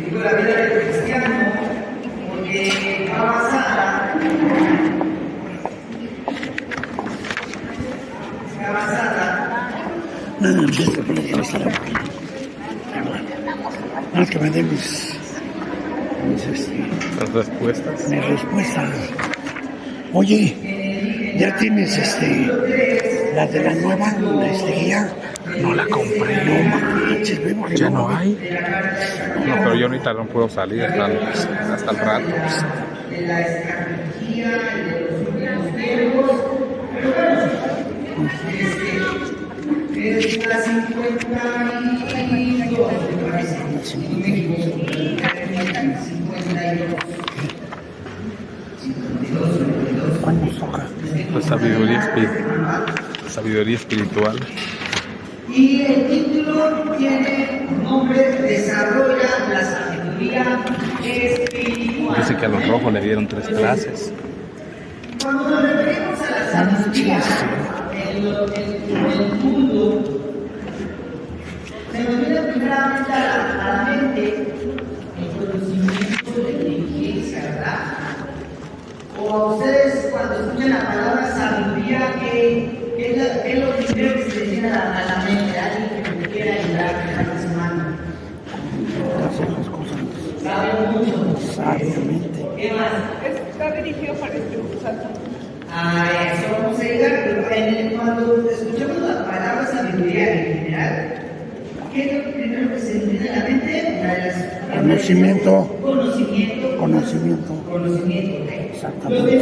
Digo la vida del cristiano porque va basada No, esto por aquí va a estar aburrido. Nada más que me den mis Las respuestas. mis respuestas. Oye, ¿ya tienes la de la nueva guía? No la compré. No manches, vemos que Ya no hay. No, pero yo ahorita no puedo salir hasta el rato. de la estrategia y de los últimos tiempos. Es la 52, me parece. Si no me equivoco. 52. ¿Cuándo nos toca? Pues sabiduría espiritual. Y el título tiene un nombre: Desarrolla la sabiduría espiritual. Dice que a los rojos le dieron 3 clases. Cuando nos referimos a la sabiduría en el mundo, se nos viene primeramente a la mente el conocimiento de la inteligencia, ¿verdad? O a ustedes, cuando escuchan la palabra sabiduría, ¿qué es lo primero que se les viene a la mente? Alguien que me quiera ayudar a esta semana. Hacer las cosas Saben mucho. sabiamente. ¿Qué más? Está dirigido para el Espíritu Santo. A eso vamos a llegar, pero cuando escuchamos la palabra sabiduría en general, ¿qué es lo primero que se nos viene a la mente? Conocimiento. Conocimiento. Exactamente.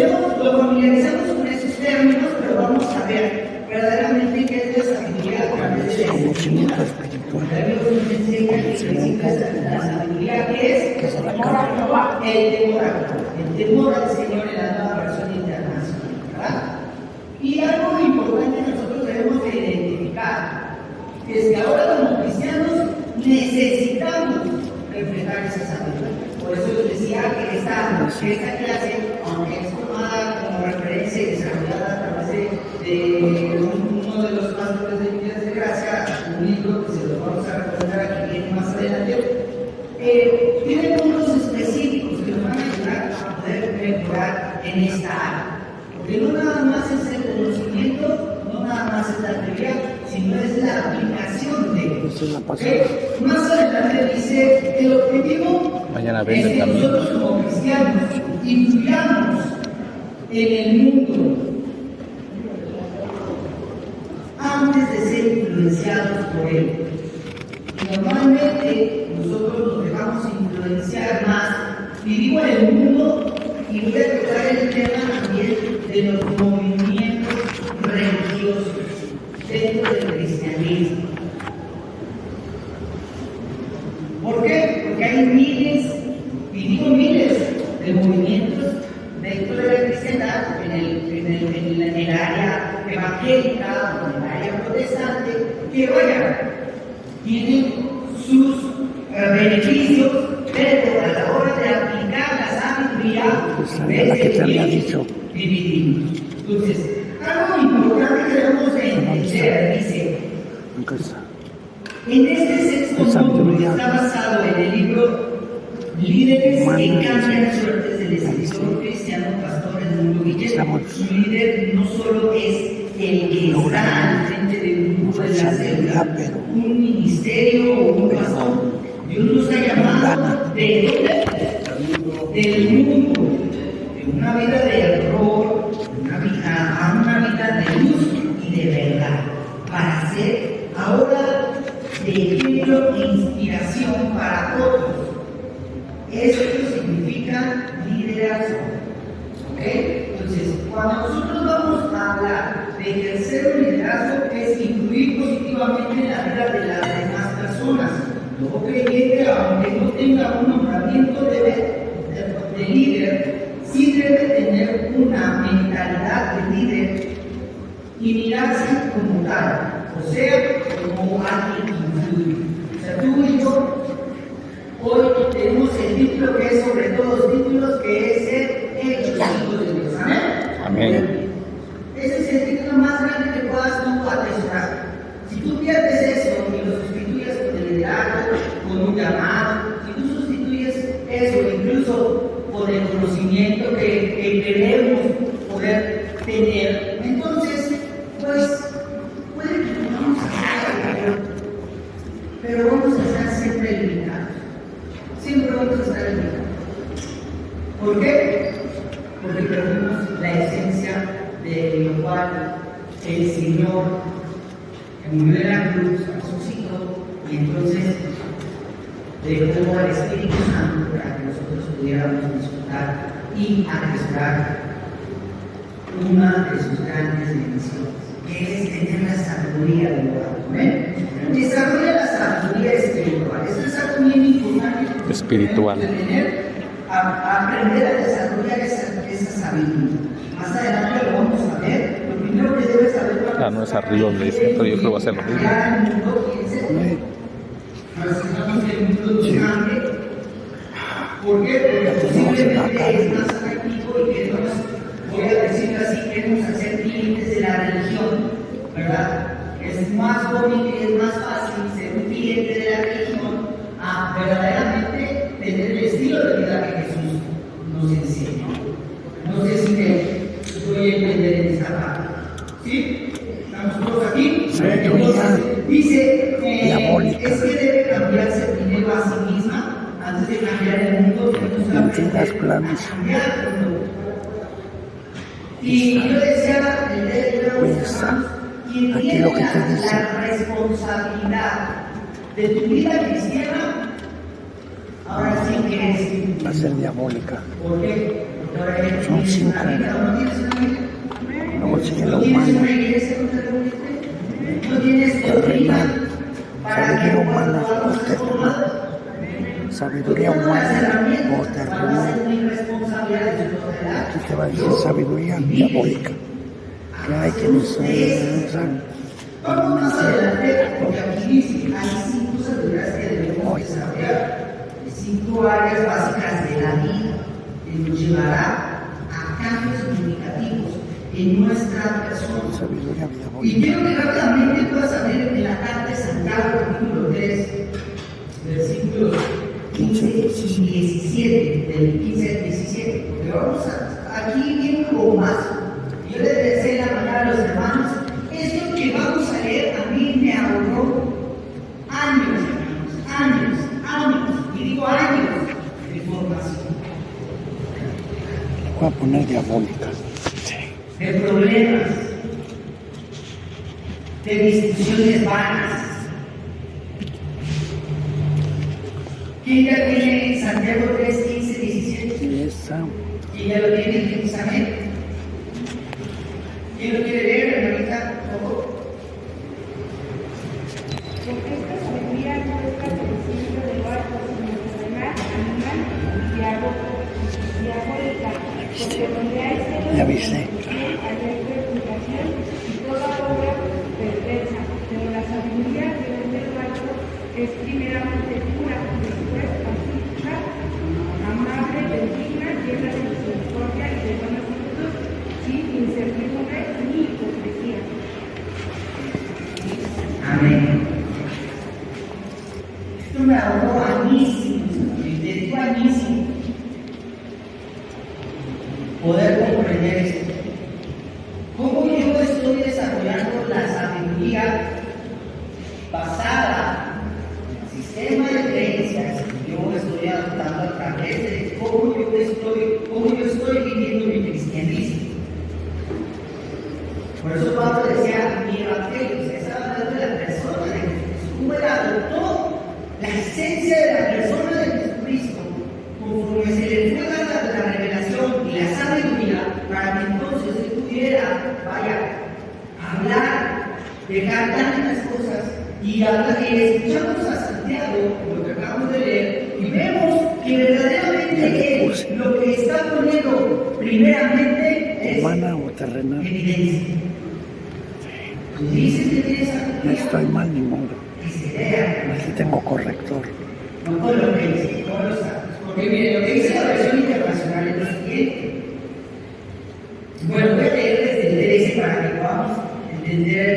Lo familiarizamos con esos términos, pero vamos a ver verdaderamente qué es la sabiduría. Conocimiento espiritual. La sabiduría que es el temor al Señor en la nueva versión internacional, ¿verdad? Y algo importante que nosotros debemos de identificar es que ahora como cristianos necesitamos reflejar esa sabiduría. Por eso les decía que esta clase, aunque es tomada como referencia y desarrollada a través de uno de los pastores de Vidas de Gracia, un libro que se lo vamos a recomendar aquí viene más adelante, tiene puntos específicos que nos van a ayudar a poder mejorar en esta área. Porque no nada más es el conocimiento, no nada más es la teoría, sino es la aplicación de ellos. Esa es la pasión. Más adelante dice que el objetivo Mañana es vende que también. nosotros como cristianos influyamos en el mundo antes de ser influenciados por él. Y normalmente nosotros nos dejamos influenciar más. Vivimos en el mundo y voy a tocar el tema también de los movimientos religiosos dentro del cristianismo. ¿Por qué? Porque hay miles, y digo miles, de movimientos dentro de la cristiandad, en el área evangélica o en el área protestante, que vaya, tienen sus beneficios, pero a la hora de aplicar la sabiduría, La que te había dicho. dividimos. Entonces, algo importante que debemos de entender, dice, Nunca está. en este sexto módulo está basado en el libro Líderes que cambian suertes del escritor cristiano Pastor Edmundo Guillermo. Su líder no solo es el que está al frente de un grupo de la célula, un ministerio o un pastor. Dios nos ha llamado del mundo, de una vida de error, a una vida de luz y de verdad, para ser ahora de ejemplo e inspiración para todos. Esto significa liderazgo. ¿Ok? Entonces, cuando nosotros vamos a hablar de ejercer un liderazgo, es influir positivamente en la vida de las demás personas. Todo creyente, aunque no tenga un nombramiento de líder, sí debe tener una mentalidad de líder y mirarse como tal, o sea, como alguien que influye. O sea, tú y yo hoy tenemos el título que es sobre todos los títulos, que es ser hechos hijos de Dios. Amén. Amén. Ese es el título más grande que puedas tú atesorar. Si tú pierdes eso y lo sustituyes con el liderazgo, con un llamado, si tú sustituyes eso, incluso con el conocimiento que queremos poder tener. Entonces, pues, puede que no vamos a hacer, pero vamos a estar siempre limitados. Siempre vamos a estar limitados. ¿Por qué? Porque perdimos la esencia de lo cual el Señor murió en la cruz, resucitó, y entonces dejó al Espíritu Santo para que nosotros pudiéramos disfrutar y atesorar una de sus grandes bendiciones, que es tener la sabiduría de Dios. ¿Ven? Desarrolla la sabiduría espiritual. Eso es algo muy importante. Espiritual. A aprender a desarrollar esa sabiduría. Más adelante lo vamos a ver. Lo primero que debes saber Ah, no es arriba donde dice, pero yo creo que va a ser lo mismo. ¿Por qué? Porque posiblemente es más atractivo y queremos, voy a decirlo así, queremos hacer clientes de la religión, ¿verdad? Es más bonito y es más fácil ser un cliente de la religión a verdaderamente tener el estilo de vida que Jesús nos enseña. No sé si me voy a entender en esta parte. ¿Sí? ¿Estamos todos aquí? Entonces, dice es que debe cambiarse primero a sí misma antes de cambiar el mundo. Mentiras planas. Y yo decía, Pues, aquí lo que te dice. la responsabilidad de tu vida cristiana, ahora sí que es. Va a ser diabólica. ¿Por qué? Porque ahora eres Son una 5. vida, ¿no tienes una vida? Luego sigue lo ¿No tienes humano. una iglesia donde reunirte? ¿No tienes doctrina para que Sabiduría humana podamos o transformar? terrenal. Sabiduría humana o terrenal. Aquí te va a decir sabiduría diabólica. Que hay quienes usan para Vamos más mentir. adelante, porque aquí dice, hay 5 sabidurías que debemos desarrollar, 5 áreas básicas de la vida que nos llevará a cambios significativos en nuestra persona. Sabiduría Y diabólica. quiero que rápidamente puedas abrir en la carta de Santiago, capítulo 3, versículos 15 y 17, del 15 al 17, porque vamos a, aquí viene un bombazo. Yo les decía en la mañana a los hermanos, esto que vamos a leer a mí me ahorró años, y digo años de formación, Voy a poner diabólica. de problemas, de discusiones vanas. ¿Quién ya tiene Santiago 3, 15, 17? Esa. ¿Quién ya lo tiene? ¿Quién sabe? ¿Quién lo quiere leer, hermanita? Por favor. Porque esta sabiduría no es conocimiento de lo alto, sino terrenal, animal y diabólica. Porque donde hay celos, Ya viste. hay reputación y toda obra perversa. Pero la sabiduría que viene de lo alto es primeramente pura, después pacífica, amable, benigna, llena de misericordia y de buenos frutos, sin incertidumbre ni hipocresía. Amén. Esto me ahorró añísimos, te digo añísimos, poder comprender esto. ¿Cómo yo estoy desarrollando la sabiduría basada en el sistema de creencias que yo estoy adoptando a través de cómo yo estoy viviendo mi cristianismo? Por eso Pablo decía, mi evangelio, se estaba hablando de la persona de Jesucristo, cómo él adoptó la esencia de la persona de Jesucristo, conforme se le fue dada la revelación y la sabiduría, para que entonces él pudiera, hablar, dejar tantas cosas, y escuchamos a Santiago, lo que acabamos de leer, y vemos que verdaderamente él lo que está poniendo primeramente es Humana o terrenal. evidencia. Dices que tienes No sabiduría, estoy mal ni modo. que se vea, Aquí tengo corrector. no con lo que dice, con los actos. Porque mire, lo que dice la versión internacional es lo siguiente. Bueno, voy a leer desde el 13 para que podamos entender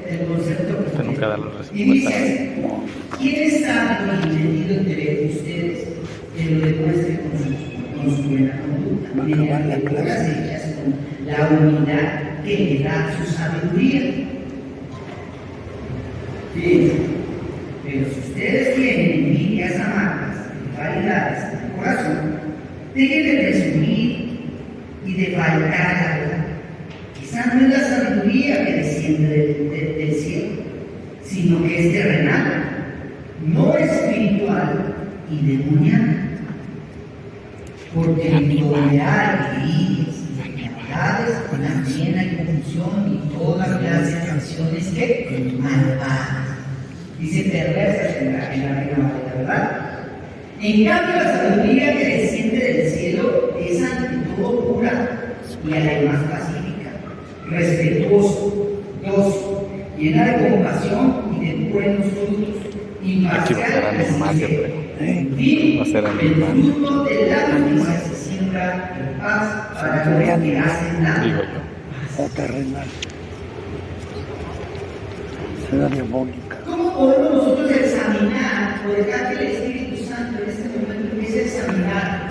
el concepto. Usted nunca da la Y dice respuesta. así, ¿quién es sabio y entendido entre ustedes? que lo demuestre con su buena conducta, Va a acabar la mediante clase. obras hechas con la humildad que le da su sabiduría. Fíjense, pero si ustedes tienen envidias amargas y rivalidades en el corazón, dejen de presumir y de faltar a la verdad. Esa no es la sabiduría que desciende del cielo, sino que es terrenal, no espiritual y demoníaca. Porque en donde hay envidias y rivalidades, también hay confusión y toda clase de acciones que malvadas. Dice perversas en la Reina Valera, ¿verdad? En cambio, la sabiduría que desciende del cielo es ante todo pura y además pacífica, respetuoso, gozo, llena de compasión y de buenos frutos, Aquí va a ser animal, yo creo. en fin, Va a ser el animal. fruto de la justicia se siembra en paz para los que hacen nada. Digo yo. O terrenal. Será diabólica. ¿Cómo podemos nosotros examinar o dejar que el Espíritu Santo en este momento empiece a examinar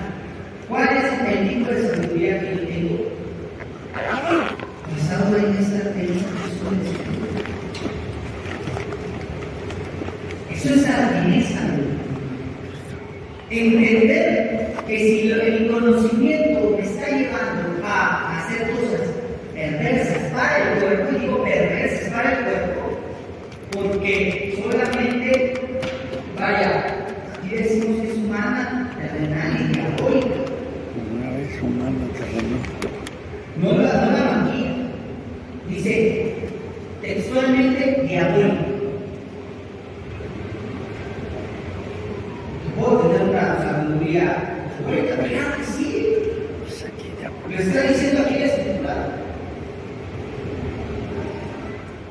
cuál es el tipo de sabiduría que yo tengo? Basado en esta experiencia. Eso es fineza. Entender que si el conocimiento me está llevando a hacer cosas perversas para el cuerpo, digo perversas para el cuerpo, porque solamente, vaya, aquí decimos que es humana, terrenal y diabólica. Una vez humana, terrenal. No la maquilla. Dice textualmente diabólica. ¿Puedo tener una sabiduría diabólica? Claro que sí. Pues aquí Lo diabólica. está diciendo aquí la Escritura.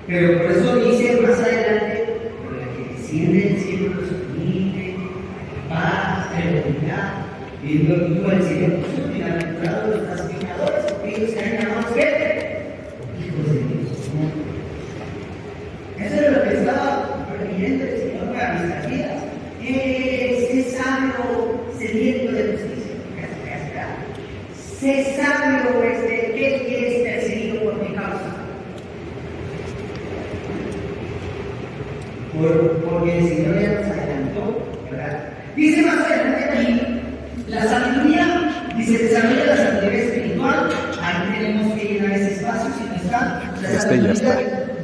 Pero por eso dice más adelante, por la que desciende del cielo es humilde, paz, tranquilidad, viendo el mundo del cielo, pues bienaventurado los pacificadores, porque ellos serán llamados hijos de Dios. Eso es lo que estaba pidiendo el Señor para nuestras vidas. Sé sabio, sediento de justicia. Sé sabio, que es perseguido por mi causa. Porque el Señor ya nos adelantó, ¿verdad? Dice más adelante aquí, la sabiduría, dice, desarrolla la sabiduría espiritual. Ahí tenemos que llenar ese espacio, si no está. La sabiduría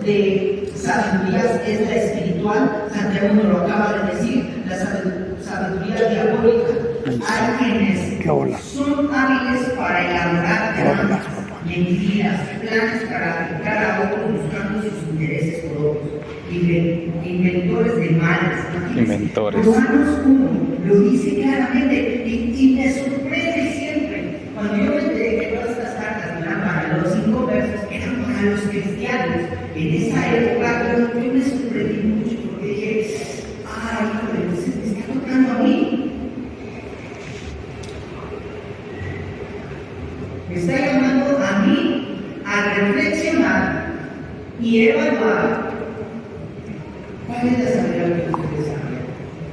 de sabidurías es la espiritual. Santiago nos lo acaba de decir, la sabiduría diabólica. Hay quienes son hábiles para elaborar trampas, mentiras, planes para aplicar a otros buscando sus intereses propios. Inventores de males. Inventores. Romanos 1 lo dice claramente y me sorprende siempre cuando yo me enteré que todas estas cartas eran para los 5 versos, eran para los cristianos. En esa época yo me sorprendí mucho porque dije, ay, pero se me está tocando a mí. Me está llamando a mí a reflexionar y evaluar cuál es la sabiduría que ustedes saben.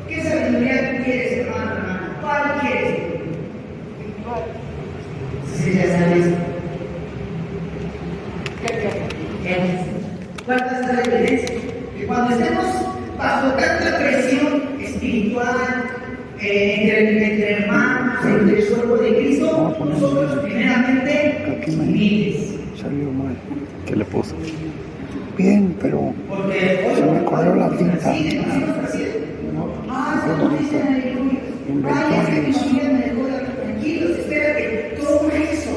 ¿Qué sabiduría tú quieres, hermano? ¿Cuál quieres? Si ya sabes. ¿Cuántas es la evidencia? Que cuando estemos bajo tanta presión espiritual, entre hermanos, entre el cuerpo de Cristo, nosotros primeramente humildes. Salió mal. ¿Qué le puso? Bien, pero Porque se me corrió la tinta. Tranquilos, espérate, todo eso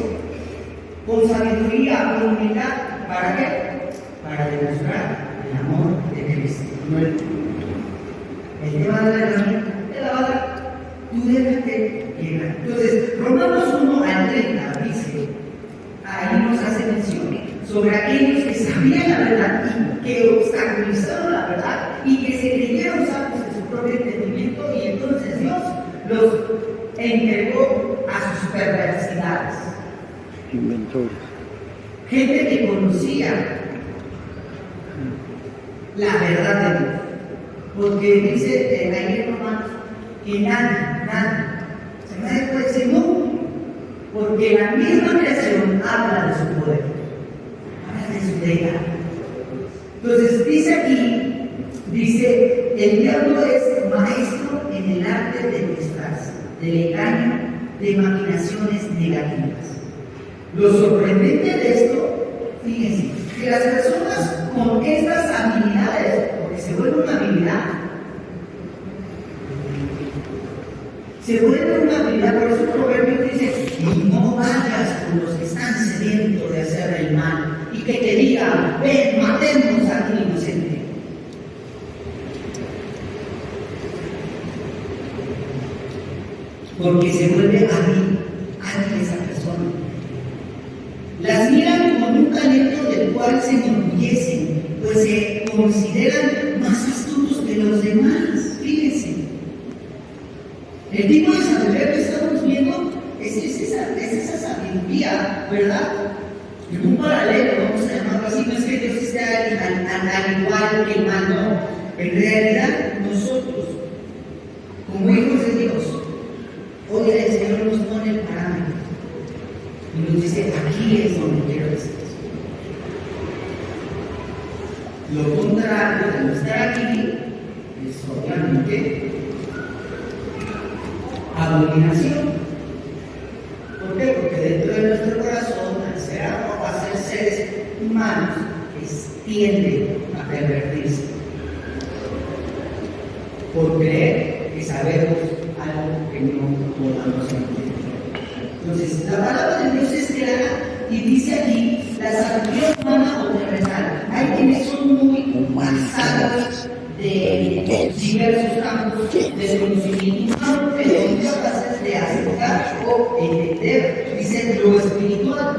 con sabiduría, con humildad, ¿para qué? Para demostrar el amor de Cristo. Él te va a dar la herramienta, te la va a dar, tú déjate llegar. Entonces, Romanos 1 al 30 dice, ahí nos hace mención sobre aquellos que sabían la verdad y que obstaculizaron la verdad y que se creyeron sabios en su propio entendimiento, y entonces Dios los entregó a sus perversidades. Inventores. Gente que conocía la verdad de Dios. Porque dice ahí en Romanos que nadie Pero nadie puede decir no, porque la misma creación habla de su poder, habla de su deidad. Entonces dice aquí, dice, el diablo es maestro en el arte de disfraz, del engaño, de maquinaciones negativas. Lo sorprendente de esto, fíjense, que las personas con estas habilidades, porque se vuelve una habilidad, por eso el proverbio dice, no vayas con los que están sedientos de hacer el mal, y que te digan, ven, matemos a ti inocente. Porque se vuelve hábil esa persona. Las miran con un talento del cual se enorgullecen, pues se consideran más astutos que los demás. Fíjense. El tipo de sabiduría que estamos viendo es esa sabiduría, ¿verdad? En un paralelo, vamos a llamarlo así, no es que Dios esté al igual que el mal, no. En realidad, nosotros, como hijos de Dios, hoy el Señor nos pone el parámetro y nos dice, aquí es donde quiero estar. Lo contrario de no estar aquí es obviamente abominación. ¿Por qué? Porque dentro de nuestro corazón, al ser seres humanos, tiende a pervertirse por creer que sabemos algo que no podamos entender. Entonces, la palabra de Dios es clara y dice aquí, la sabiduría humana o terrenal. Hay quienes son muy pasados de diversos campos de conocimiento humano, pero son capaces de aceptar o entender, dice lo espiritual,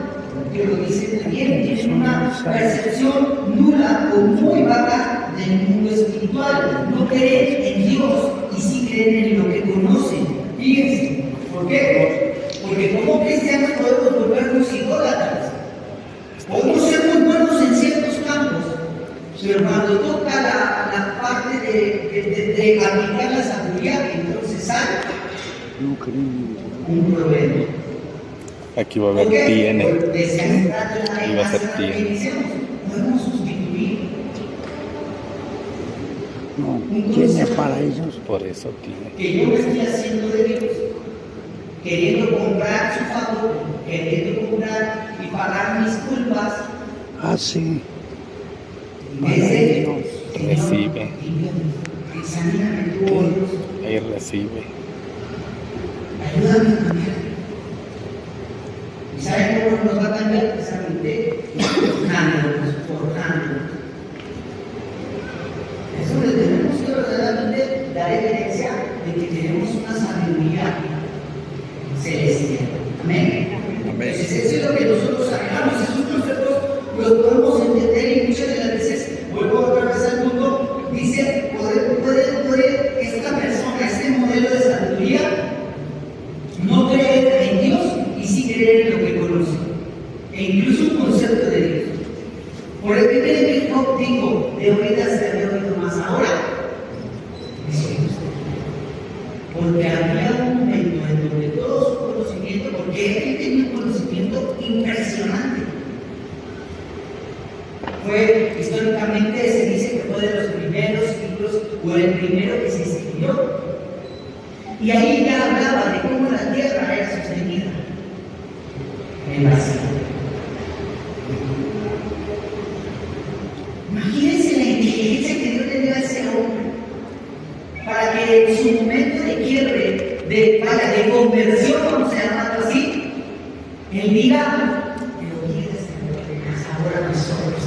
que lo dice también, tienen una percepción nula o muy vaga del mundo espiritual, no creen en Dios y sí creen en lo que conocen. Fíjense, ¿por qué? Porque como cristianos podemos volvernos idólatras, podemos ser muy buenos en ciertos campos, pero cuando toca la parte de aplicar la sabiduría, entonces hay un problema. Aquí va a haber tiene. Y va a ser tiene. Podemos sustituir. No, tiene para ellos. Por eso tiene. Que yo me estoy haciendo de Dios, queriendo comprar su favor, queriendo comprar y pagar mis culpas. Así. Recibe. Examíname tú, Dios. Ahí recibe. Ayúdame a cambiar. ¿Y saben cómo nos va a cambiar? Precisamente forjándonos. Eso le tenemos que verdaderamente dar evidencia de que tenemos una sabiduría celestial. Amén. Entonces, eso es lo que nosotros sacamos. Esos conceptos los podemos entender y muchas de las veces, vuelvo otra vez al punto, dice, puede esta persona, este modelo de sabiduría, no creer en Dios y sí creer en lo que conoce, e incluso un concepto de Dios. Por el primer digo, de oídas te había oído más ahora. Eso es porque había un momento en donde todo su conocimiento, porque él tenía un conocimiento impresionante. Históricamente se dice que fue de los primeros libros o el primero que se escribió. Y ahí ya hablaba de cómo la tierra era sostenida en vacío. Imagínense la inteligencia que Dios le dio a ese hombre para que en su momento de quiebre, de conversión, vamos a llamarlo así, él diga, pero quieres ahora nosotros.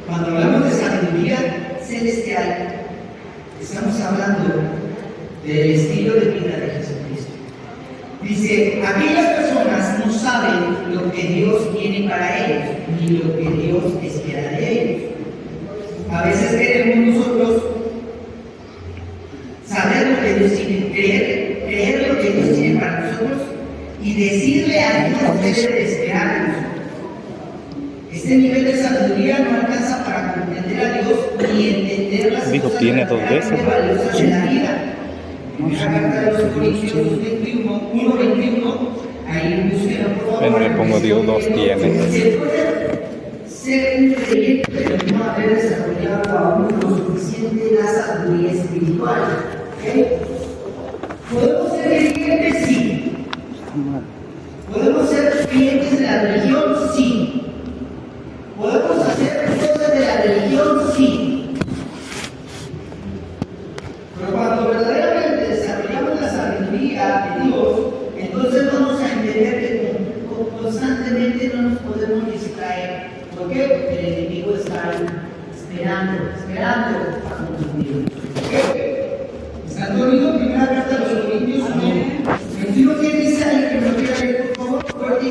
Cuando hablamos de sabiduría celestial, estamos hablando del estilo de vida de Jesucristo. Dice, aquellas personas no saben lo que Dios tiene para ellos, ni lo que Dios espera de ellos. A veces queremos nosotros saber lo que Dios tiene, creer lo que Dios tiene para nosotros y decirle a Dios que debe de esperarnos. Este nivel de sabiduría no alcanza para comprender a Dios ni entender las dijo, tiene 2 veces. Sí. No sé, Bueno, le pongo Dios 2 tiene. Ser un creyente, pero no haber desarrollado aún lo suficiente la sabiduría espiritual. ¿Okay? ¿Podemos ser creyentes? Sí. está mal. ¿Podemos ser creyentes de la religión? Sí. ¿Podemos hacer cosas de la religión? Sí. Pero cuando verdaderamente desarrollamos la sabiduría de Dios, entonces vamos a entender que constantemente no nos podemos distraer. ¿Por qué? Porque el enemigo está esperando a cumplir. ¿Están dormidos? Primera carta a los Corintios 21. ¿Quién dice ahí que no quiera leer, por favor? Corti.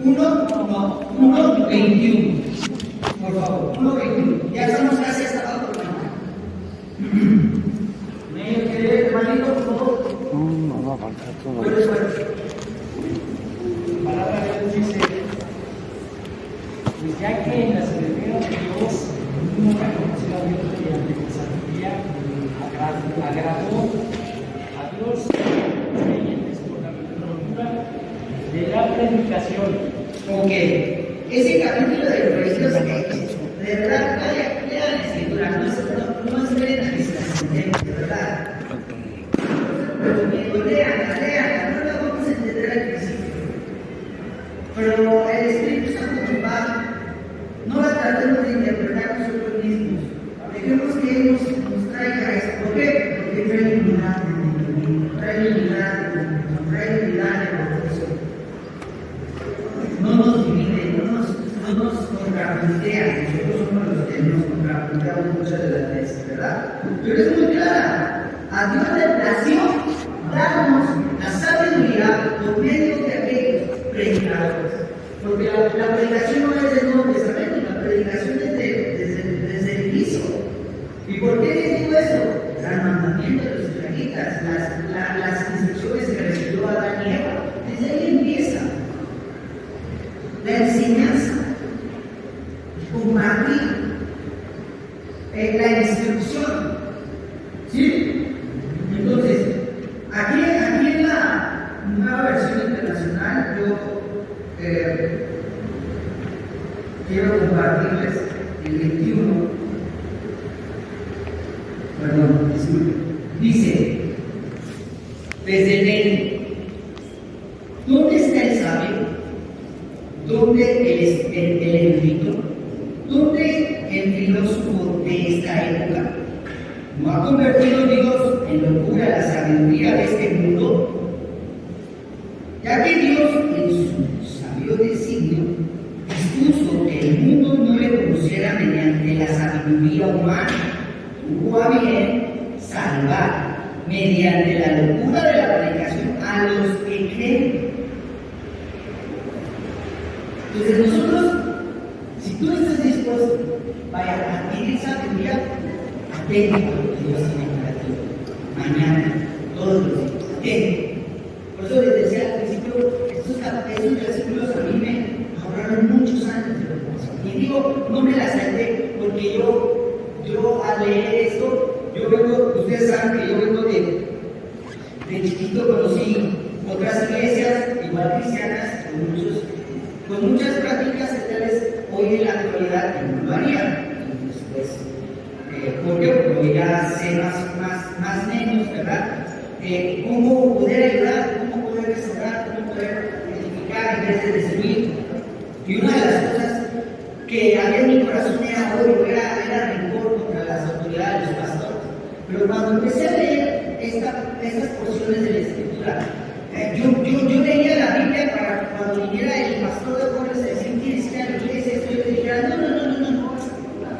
1:21. Por favor, 1:21. Ya estamos casi hasta abajo. ¿Me quiere, hermanito, por favor? No va a faltar todo. La palabra de Dios dice, pues ya que en la sabiduría de Dios uno reconoció a Dios mediante la sabiduría, agradó a Dios los creyentes por la locura de la predicación. Ok, ese capítulo de Efesios, de verdad, lean la escritura, no esperen a que se las entendemos, de verdad. Lean, no la vamos a entender al principio. Pero el Espíritu Santo nos va, no la tratemos de interpretar nosotros mismos. Dejemos que Él nos traiga esto. ¿Por qué? Porque trae unidad en el camino, trae unidad en el corazón. No nos divide, no nos contrapuntea. Nosotros somos los que nos contrapunteamos muchas de las veces, ¿verdad? Pero es muy clara. A Dios le plació darnos la sabiduría por medio de aquellos predicadores. Porque la predicación no es del Nuevo Testamento, la predicación es desde el inicio. ¿Y por qué les digo eso? El mandamiento de los israelitas, las instrucciones que recibió Adán y Eva, desde ahí empieza. La enseñanza, compartir, la instrucción. ¿Sí? Entonces, aquí en la nueva versión internacional, yo quiero compartirles el 21. Perdón, dice, desde el 20, ¿dónde está el sabio? ¿Dónde el erudito? ¿Dónde el filósofo de esta época? ¿No ha convertido Dios en locura la sabiduría de este mundo? Ya que Dios en su sabio designio dispuso que el mundo no le conociera mediante la sabiduría humana, tuvo a bien salvar mediante la locura de la predicación a los que creen. Entonces nosotros, si tú estás dispuesto, vaya a adquirir sabiduría, atento a lo que Dios tiene para ti. Mañana, todos los días, atento. Por eso les decía al principio, esos versículos a mí me ahorraron muchos años de preparación. Y digo, no me las salté, porque yo al leer esto, yo vengo, ustedes saben que yo vengo de chiquito, conocí otras iglesias, igual cristianas, con muchas prácticas que tal vez hoy en la actualidad no lo haría. Entonces, ¿por qué? Porque ya sé más menos, ¿verdad? Cómo poder ayudar, cómo poder restaurar, cómo poder edificar en vez de destruir. Y una de las cosas que había en mi corazón era odio, era rencor contra las autoridades, los pastores. Pero cuando empecé a leer estas porciones de la Escritura, yo leía la Biblia para cuando viniera el pastor de jóvenes a decir, tienes que ir a la iglesia, esto, yo le dijera,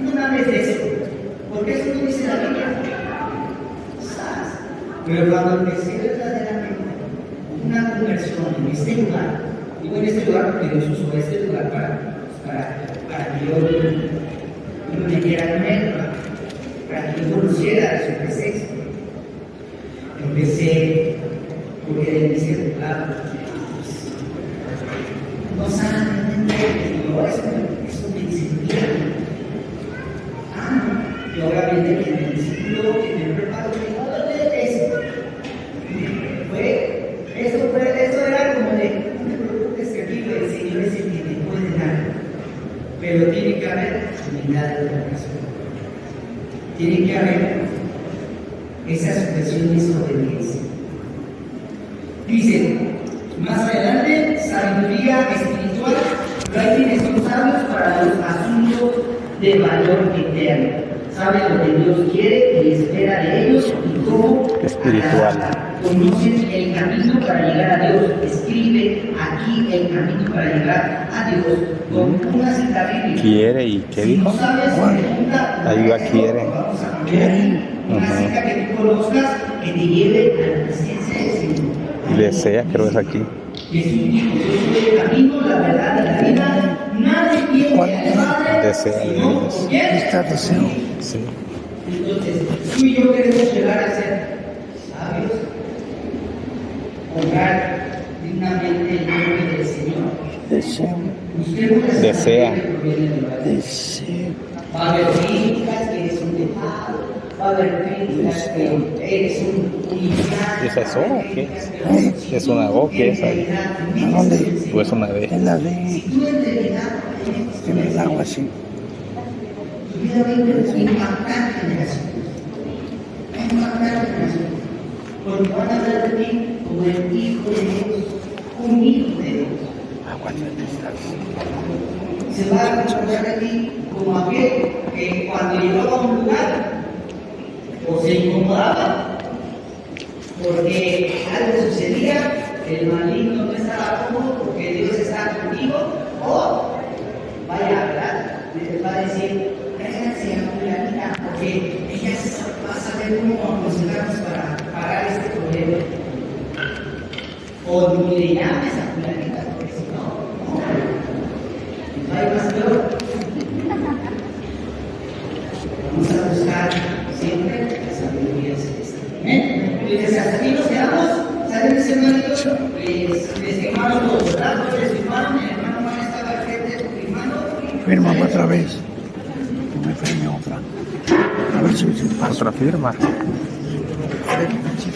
no me hables de eso, porque eso no dice la Biblia. ¿Sabes? Pero cuando empecé verdaderamente una conversión en este lugar, digo en este lugar porque Dios usó este lugar para que yo me metiera con Él, para que yo conociera su presencia. Empecé, porque de mí se claro, no saben entender, eso me incendia. solamente que en el discípulo, que en el preparo, que no de eso. Eso era como de, no te preocupes que aquí el Señor es el que te puede dar. Pero tiene que haber humildad de corazón. Tiene que haber esa sujeción y esa obediencia. Dice, más adelante, sabiduría espiritual, no hay quienes son sabios para los asuntos de valor eterno. Saben lo que Dios quiere y espera de ellos y cómo espiritual. Conocen el camino para llegar a Dios. Escribe aquí el camino para llegar a Dios con una cita bíblica. Quiere y ¿qué dijo? Si no sabes, pregunta, Ayuda quiere. Vamos a cambiar. Una cita que tú conozcas que te lleve a la presencia del Señor. Y desea, creo que es aquí. Jesús dijo, yo soy el camino, la verdad y la vida. Nadie viene al Padre Desea de sino ellos. por quién. Está deseo. Sí. Entonces, tú y yo queremos llegar a ser sabios, honrar dignamente el nombre del Señor. Deseo. Busquemos la Desea. sabiduría que proviene del Padre. Deseo. Va a haber críticas que eres un dejado, va a haber críticas que eres un iniciante. ¿Es eso o qué es? ¿Es una O? ¿Qué es ahí? ¿A dónde? ¿O es una D? En la de. Tú en realidad En el agua, así. tu vida va a impactar generaciones. Va a impactar generaciones. Porque van a hablar de ti como el Hijo de Dios, un Hijo de Dios. Se va a recordar de ti como aquel que cuando llegaba a un lugar o se incomodaba porque algo sucedía, el maligno no estaba cómodo porque Dios está contigo, o vaya, ¿verdad? Le va a decir, tráiganse a fulanita porque ella va a saber cómo aconsejarnos para pagar este problema. O ni le llames a fulanita porque si no, no hay más peor. Vamos a buscar siempre la sabiduría celestial. ¿Eh? Entonces, hasta aquí nos quedamos. ¿Saben ese hermanito? Les firmaron todos, ¿verdad? Les firmaron, el hermano Juan estaba al frente firmando. Firma otra vez. No me firme otra. A ver si me pasa. Otra firma. Firma, sí,